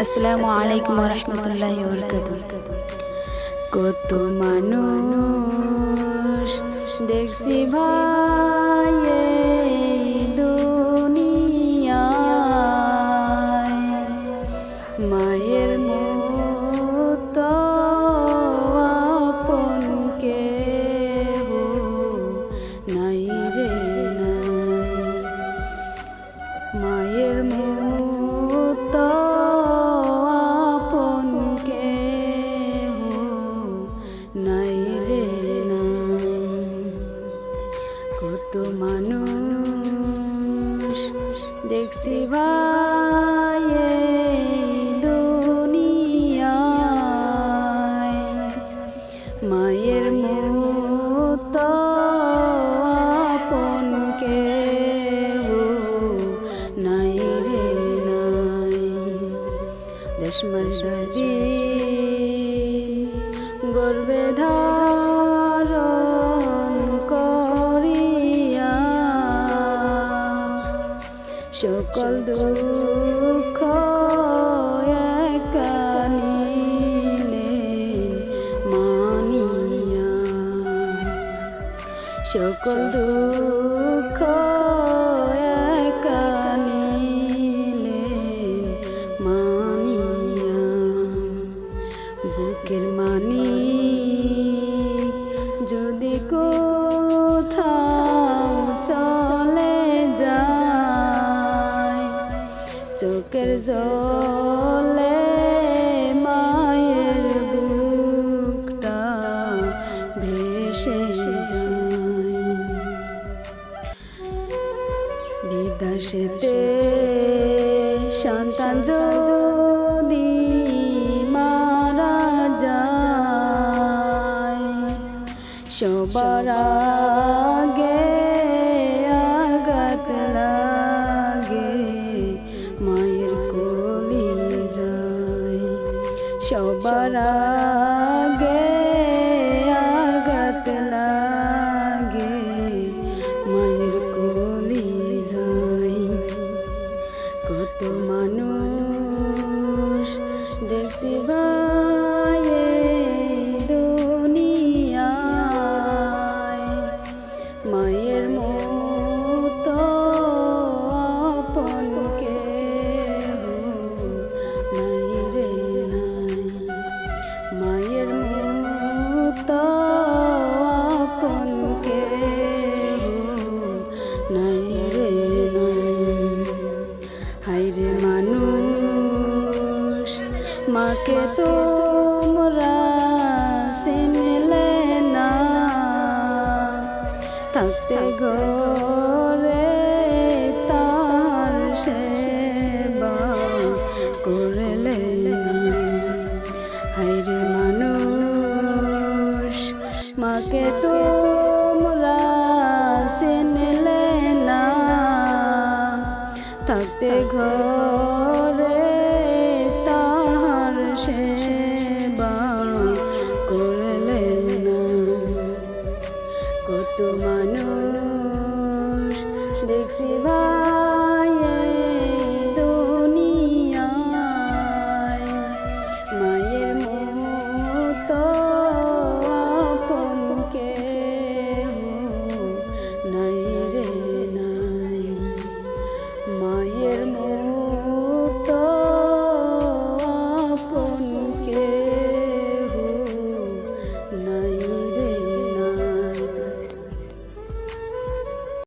আসসালামু আলাইকুম ওয়া রাহমাতুল্লাহি ওয়া বারাকাতুহু। কত মানুষ দেখছি ভাই এই দুনিয়ায়, মায়ের মতো আপন কেহ নাই রে নাই, মায়ের মতো আপন কেহ নাই রে নাই। কত মানুষ দেখছি ভাই এই দুনিয়ায়, মায়ের মতো আপন কেহ নাই রে নাই। দেশ মাসি গর্বে ধারণ করিয়া, সকল দুঃখ একা নিলেন মানিয়া, সকল দুঃখ একা নিলেন মানিয়া। বুকের মানি যদি কোথাও চলে যায়, চোখের জলে মায়ের বুকটা ভেসে যায়। বিদেশেতে সন্তান যদি মারা যায়, সবার আগে আঘাত লাগে মায়ের কলিজায়, সবার আগে আঘাত লাগে মায়ের কলিজায়। কত মানুষ দেখছি ভাই এই দুনিয়ায়, মায়ের মতো আপন কেহ নাই রে নাই, মায়ের মতো আপন কেহ নাই রে নাই। হায়রে মানুষ মাকে তোমরা চিনলে না, থাকতে গো